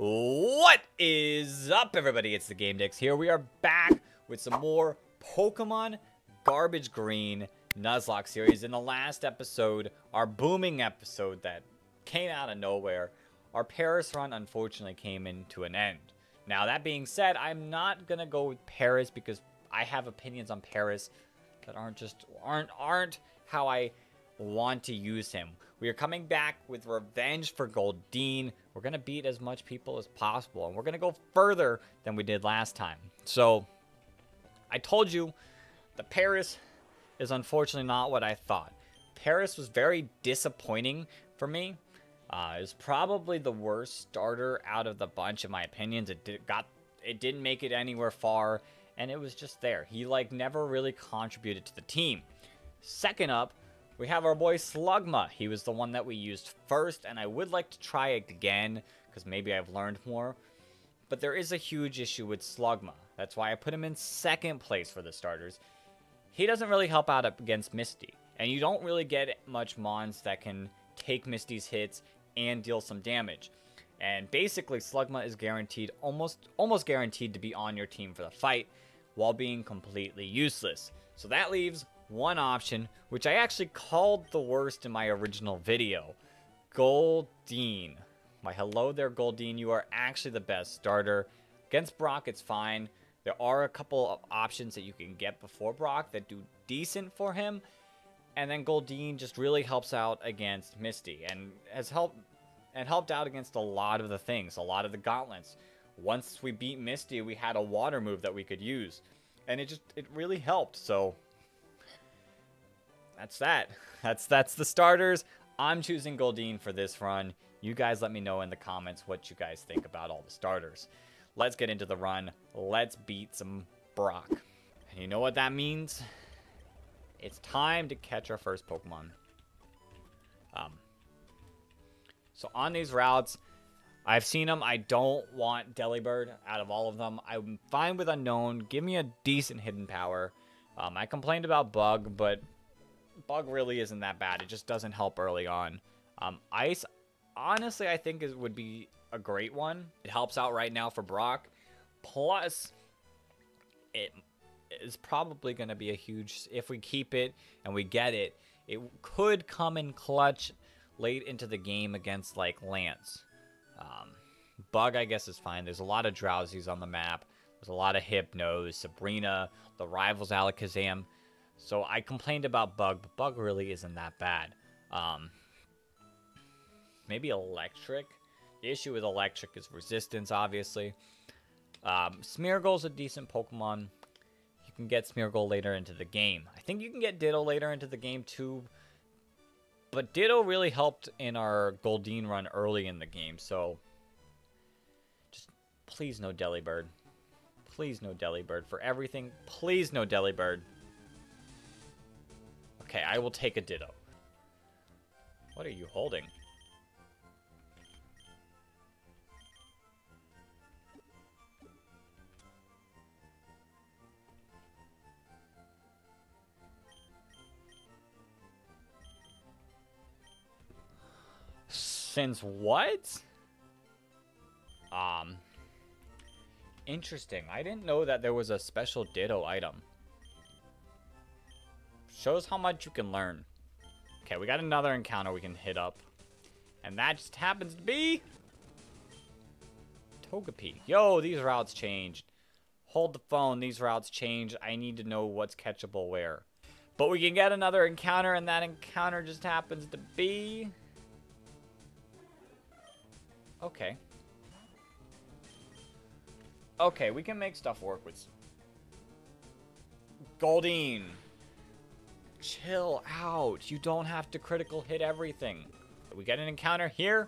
What is up, everybody? It's the Game Dicks here. We are back with some more Pokemon Garbage Green Nuzlocke series. In the last episode, our booming episode that came out of nowhere, our Paris run unfortunately came into an end. Now, that being said, I'm not gonna go with Paris because I have opinions on Paris that aren't how I want to use him. We are coming back with revenge for Goldeen. We're going to beat as much people as possible, and we're going to go further than we did last time. So, I told you, the Paris is unfortunately not what I thought. Paris was very disappointing for me. It was probably the worst starter out of the bunch, in my opinions. It didn't make it anywhere far, and it was just there. He, never really contributed to the team. Second up, we have our boy Slugma. He was the one that we used first, and I would like to try it again, because maybe I've learned more. But there is a huge issue with Slugma. That's why I put him in second place for the starters. He doesn't really help out against Misty, and you don't really get much mons that can take Misty's hits and deal some damage. And basically, Slugma is guaranteed, almost guaranteed to be on your team for the fight, while being completely useless. So that leaves one option, which I actually called the worst in my original video. Goldeen. My hello there, Goldeen. You are actually the best starter. Against Brock, it's fine. There are a couple of options that you can get before Brock that do decent for him. And then Goldeen just really helps out against Misty and has helped out against a lot of the things, a lot of the gauntlets. Once we beat Misty, we had a water move that we could use. And it really helped. So that's the starters. I'm choosing Goldeen for this run. You guys let me know in the comments what you guys think about all the starters. Let's get into the run. Let's beat some Brock. And you know what that means? It's time to catch our first Pokemon. So on these routes, I've seen them. I don't want Delibird out of all of them. I'm fine with Unknown. Give me a decent hidden power. I complained about Bug, but Bug really isn't that bad. It just doesn't help early on. Ice, honestly, I think would be a great one. It helps out right now for Brock. Plus, it is probably going to be a huge... If we keep it and we get it, it could come in clutch late into the game against, Lance. Bug, I guess, is fine. There's a lot of Drowsies on the map. There's a lot of Hypnos, Sabrina, the rivals Alakazam. So I complained about Bug, but Bug really isn't that bad. Maybe Electric. The issue with Electric is resistance, obviously. Smeargle's a decent Pokemon. You can get Smeargle later into the game. I think you can get Ditto later into the game, too. But Ditto really helped in our Goldeen run early in the game, so... Just, please no Delibird. Please no Delibird. For everything, please no Delibird. Okay, I will take a Ditto. What are you holding? Since what? Interesting. I didn't know that there was a special Ditto item. Shows how much you can learn. Okay, we got another encounter we can hit up. And that just happens to be... Togepi. Yo, these routes changed. Hold the phone, these routes changed. I need to know what's catchable where. But we can get another encounter, and that encounter just happens to be... Okay. Okay, we can make stuff work with... Goldeen. Chill out. You don't have to critical hit everything. We get an encounter here.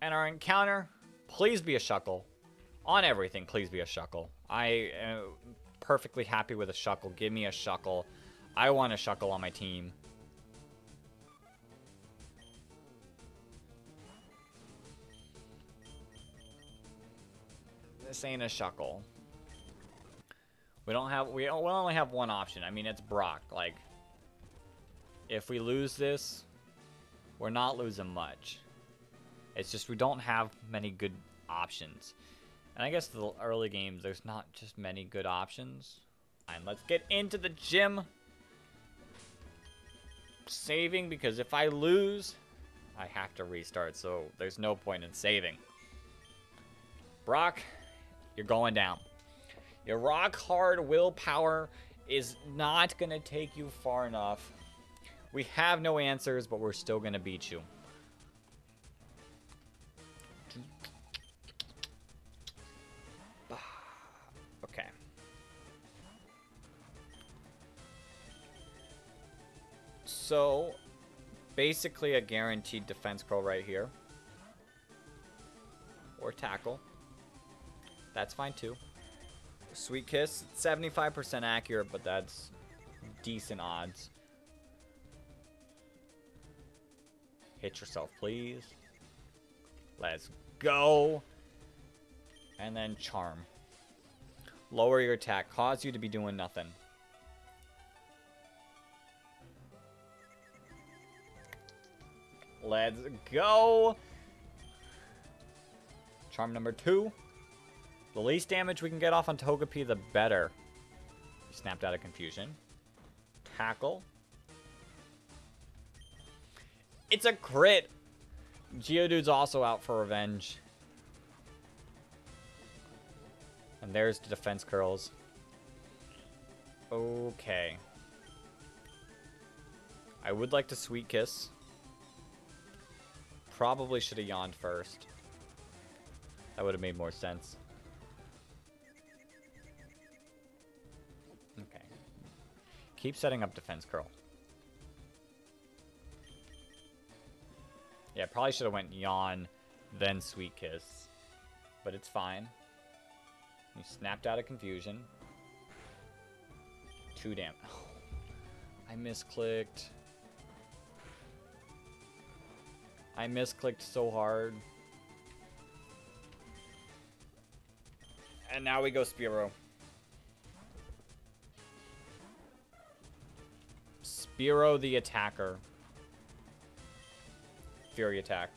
And our encounter, please be a Shuckle. On everything, please be a Shuckle. I am perfectly happy with a Shuckle. Give me a Shuckle. I want a Shuckle on my team. This ain't a Shuckle. We only have one option. I mean, it's Brock. If we lose this, we're not losing much. It's just we don't have many good options. And I guess the early games, there's not just many good options. And let's get into the gym. Saving, because if I lose, I have to restart. So there's no point in saving. Brock, you're going down. Your rock hard willpower is not going to take you far enough. We have no answers, but we're still going to beat you. Okay. So, basically a guaranteed defense curl right here. Or tackle. That's fine too. Sweet Kiss, 75% accurate, but that's decent odds. Hit yourself, please. Let's go. And then Charm. Lower your attack. Cause you to be doing nothing. Let's go. Charm number 2. The least damage we can get off on Togepi, the better. Snapped out of confusion. Tackle. It's a crit. Geodude's also out for revenge. And there's the defense curls. Okay. I would like to Sweet Kiss. Probably should have yawned first. That would have made more sense. Okay. Keep setting up defense curl. Yeah, probably should have went yawn, then Sweet Kiss. But it's fine. He snapped out of confusion. 2 damage. Oh, I misclicked. I misclicked so hard. And now we go Spearow. Spearow the attacker. Fury attack.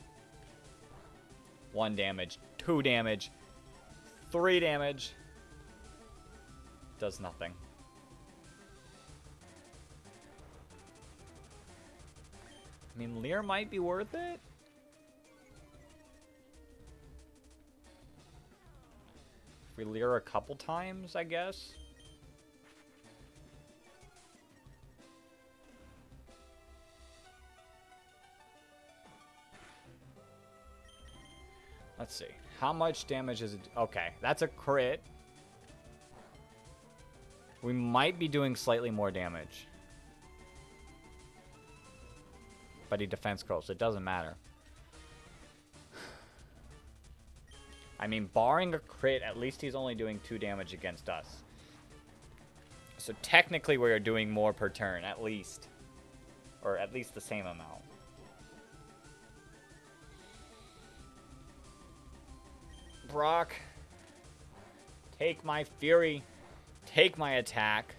1 damage. 2 damage. 3 damage. Does nothing. I mean, Leer might be worth it. If we Leer a couple times, I guess. Let's see. How much damage is it? Okay, that's a crit. We might be doing slightly more damage. But he defense curls. It doesn't matter. I mean, barring a crit, at least he's only doing 2 damage against us. So technically we are doing more per turn, at least. Or at least the same amount. Brock, take my fury. Take my attack.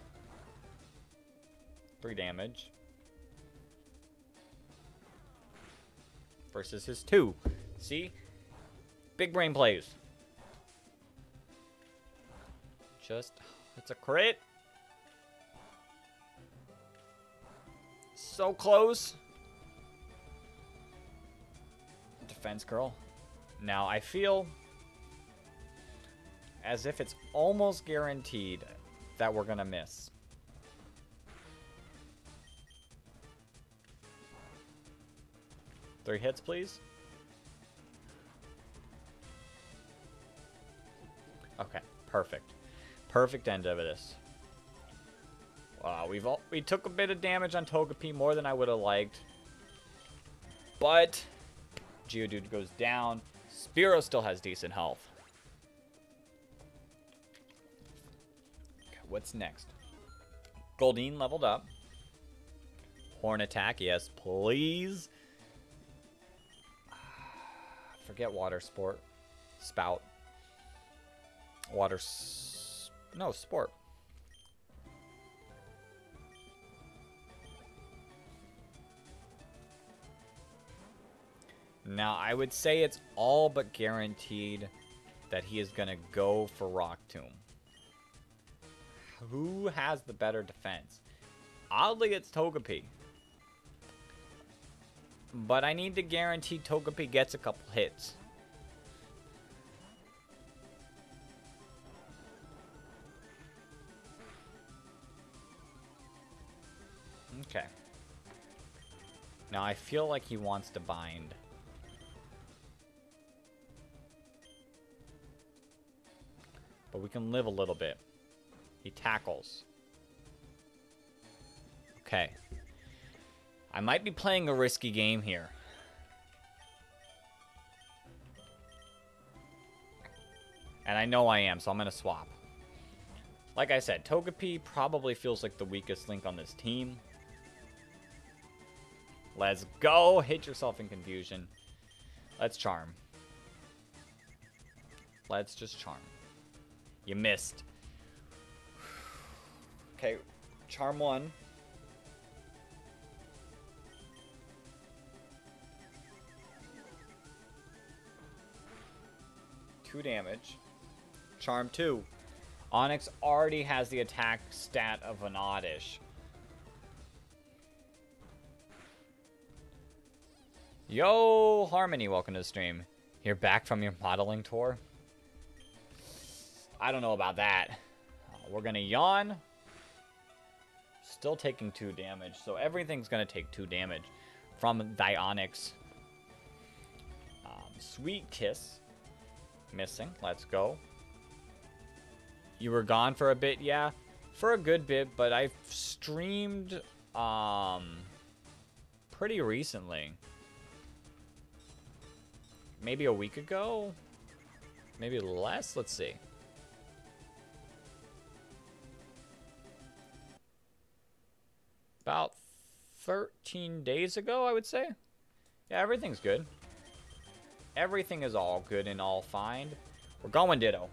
3 damage. Versus his 2. See? Big brain plays. Just, it's a crit. So close. Defense curl. Now I feel as if it's almost guaranteed that we're gonna miss. Three hits, please. Okay, perfect. Perfect end of this. Wow, we took a bit of damage on Togepi, more than I would have liked. But Geodude goes down. Spearow still has decent health. Okay, what's next? Goldeen leveled up. Horn attack, yes, please. Forget water sport. Spout. No, sport. Now, I would say it's all but guaranteed that he is going to go for Rock Tomb. Who has the better defense? Oddly, it's Togepi. But I need to guarantee Togepi gets a couple hits. Okay. Now I feel like he wants to bind. But we can live a little bit. He tackles. Okay. I might be playing a risky game here. And I know I am, so I'm going to swap. Like I said, Togepi probably feels like the weakest link on this team. Let's go. Hit yourself in confusion. Let's charm. Let's just charm. You missed. Okay, charm 1. Two damage. Charm 2. Onix already has the attack stat of an Oddish. Yo, Harmony, welcome to the stream. You're back from your modeling tour? I don't know about that. We're gonna yawn. Still taking 2 damage, so everything's gonna take 2 damage from thy Onix. Sweet Kiss. Missing. Let's go. You were gone for a bit, yeah. For a good bit, but I've streamed pretty recently. Maybe a week ago? Maybe less? Let's see. About 13 days ago, I would say. Yeah, everything's good. Everything is all good and all fine. We're going Ditto.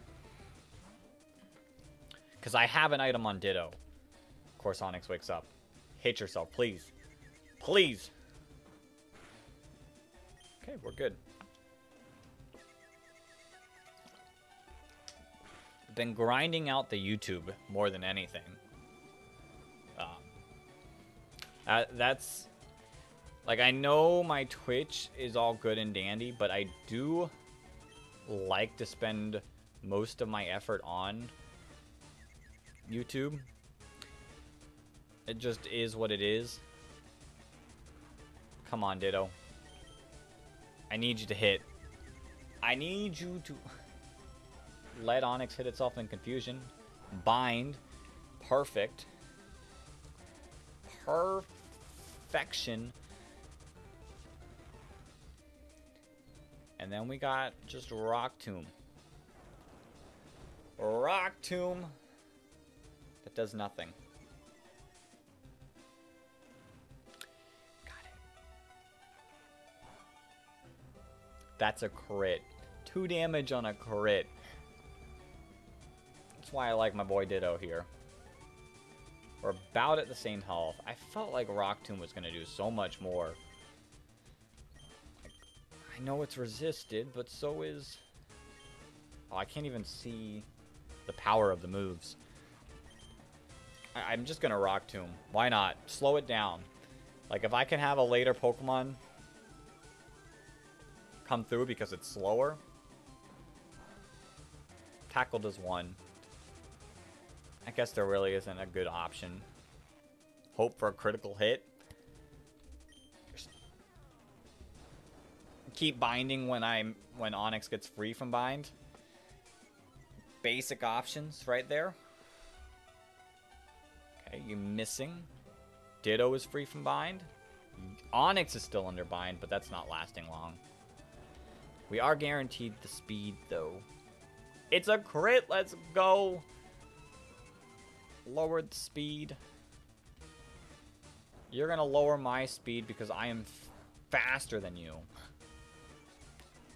Because I have an item on Ditto. Of course, Onix wakes up. Hit yourself, please. Please. Okay, we're good. Been grinding out the YouTube more than anything. That's... Like, I know my Twitch is all good and dandy, but I do like to spend most of my effort on YouTube. It just is what it is. Come on, Ditto. I need you to hit. I need you to... Let Onix hit itself in confusion. Bind. Perfect. Perfection. And then we got just Rock Tomb. Rock Tomb. That does nothing. Got it. That's a crit. 2 damage on a crit. That's why I like my boy Ditto here. We're about at the same health. I felt like Rock Tomb was going to do so much more. I know it's resisted, but so is... Oh, I can't even see the power of the moves. I'm just going to Rock Tomb. Why not? Slow it down. Like, if I can have a later Pokemon come through because it's slower. Tackle does 1. I guess there really isn't a good option. Hope for a critical hit. Keep binding when Onix gets free from bind. Basic options right there. Okay, you missing. Ditto is free from bind. Onix is still under bind, but that's not lasting long. We are guaranteed the speed, though. It's a crit. Let's go. Lowered the speed. You're going to lower my speed because I am faster than you.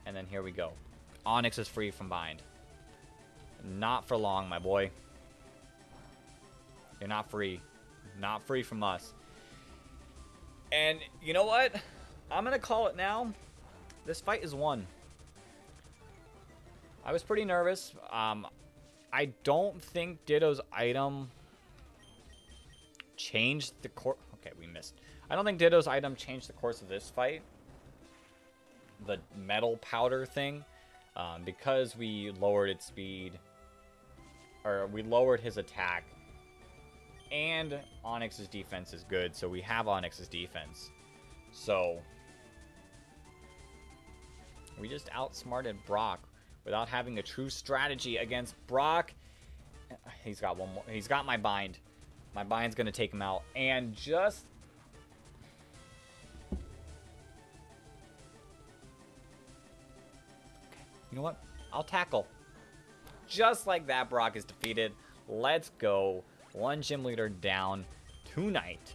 And then here we go. Onix is free from bind. Not for long, my boy. You're not free. Not free from us. And you know what? I'm going to call it now. This fight is won. I was pretty nervous. I don't think Ditto's item changed the course. Okay, we missed. I don't think Ditto's item changed the course of this fight. The metal powder thing. Because we lowered its speed. Or we lowered his attack. And Onyx's defense is good. So we have Onyx's defense. So we just outsmarted Brock without having a true strategy against Brock. He's got one more. He's got my bind. My bind's going to take him out. And just... Okay, you know what? I'll tackle. Just like that, Brock is defeated. Let's go. One gym leader down tonight.